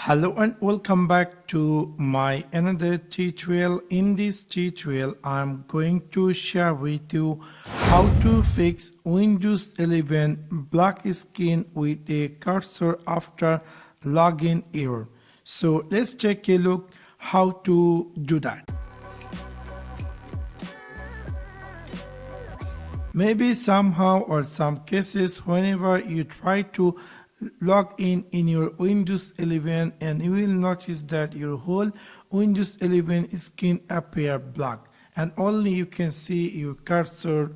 Hello and welcome back to my another tutorial. In this tutorial I'm going to share with you how to fix Windows 11 black screen with a cursor after login error. So let's take a look how to do that. Maybe somehow or some cases whenever you try to log in your Windows 11 and you will notice that your whole Windows 11 screen appear black and only you can see your cursor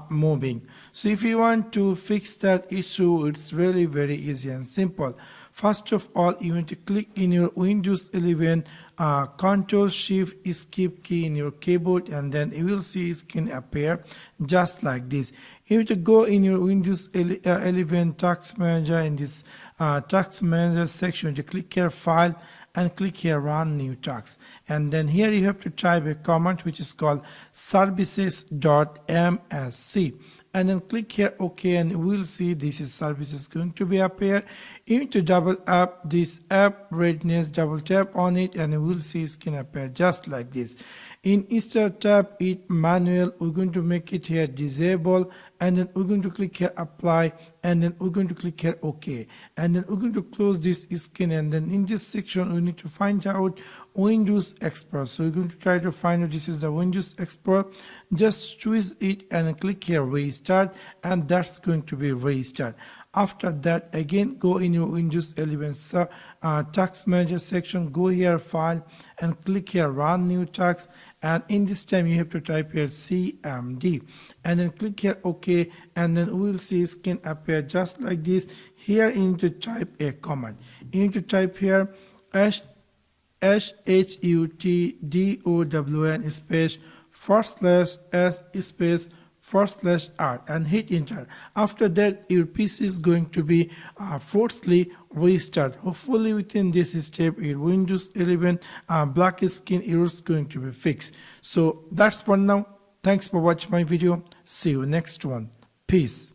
moving. So if you want to fix that issue, it's really very easy and simple. First of all, you want to click in your Windows 11 Ctrl Shift Esc key in your keyboard, and then you will see screen appear just like this. You have to go in your Windows 11 Task Manager. In this Task Manager section, you click here File and click here Run New Task, and then here you have to type a command which is called services.MSc, and then click here OK, and you will see this is services going to be appear. You need to double up this app readiness, double tap on it, and you will see screen appear just like this. Instead of tap it manual, we're going to make it here disable, and then we're going to click here apply, and then we're going to click here OK, and then we're going to close this screen, and then in this section we need to find out Windows Explorer. So we're going to try to find out this is the Windows Explorer. Just choose it and click here restart, and that's going to be restart. After that, again go in your Windows 11 Task Manager section, go here File and click here Run New Task, and in this time you have to type here CMD and then click here OK, and then we will see screen appear just like this. Here you need to type a command. You need to type here shutdown space /s space /r and hit enter. After that your PC is going to be forcefully restart. Hopefully within this step your Windows 11 black screen error is going to be fixed. So that's for now. Thanks for watching my video. See you next one. Peace.